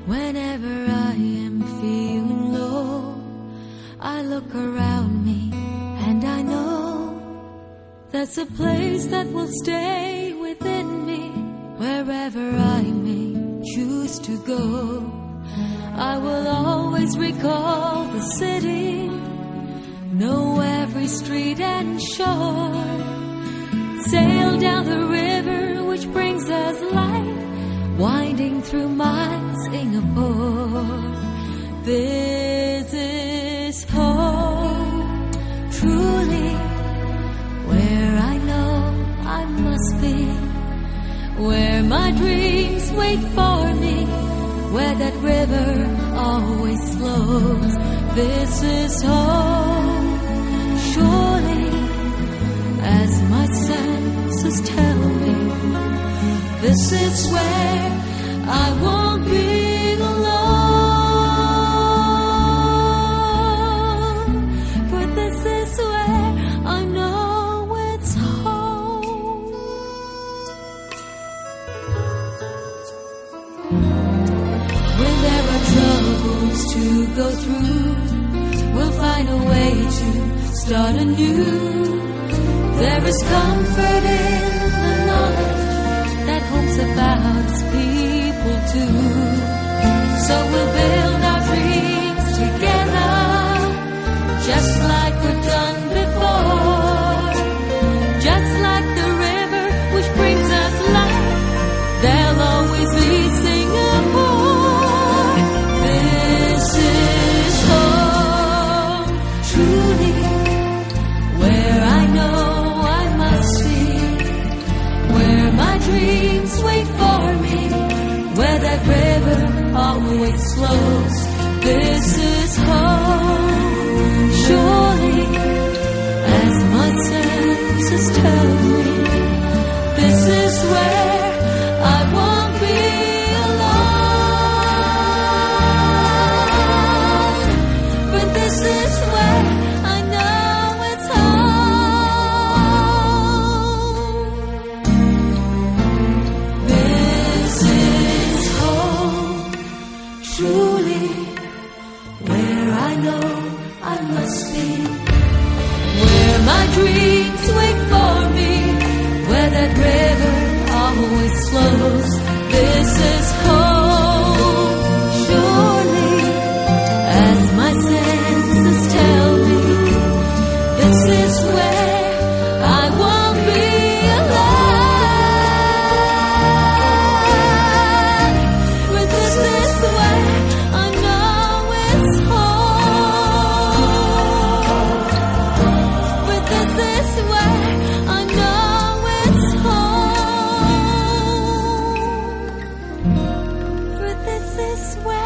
Whenever I am feeling low, I look around me and I know there's a place that will stay within me. Wherever I may choose to go, I will always recall the city, know every street and shore, sail down the river which brings us life, winding through my Singapore. This is home, truly, where I know I must be, where my dreams wait for me, where that river always flows. This is home, surely, as my senses tell me. This is where I won't be alone, for this is where I know it's home. When there are troubles to go through, we'll find a way to start anew. There is comfort in the knowledge that home's about its people too. So we'll build our dreams together, just like we've done before. Just like the river which brings us life, there'll always be Singapore. This is home, truly, where I know I must be, where my dreams wait for me, where that river always flows. This is home, surely, as my senses tell me. This is where I won't be alone, but this is where I know it's home. This is home, truly, where I know I must be, where my dreams wait for me, where that river always flows. This is home, surely, as my senses tell me. This is where I won't be alone, but this is where I know it's home. But this is where I know it's home. For this is where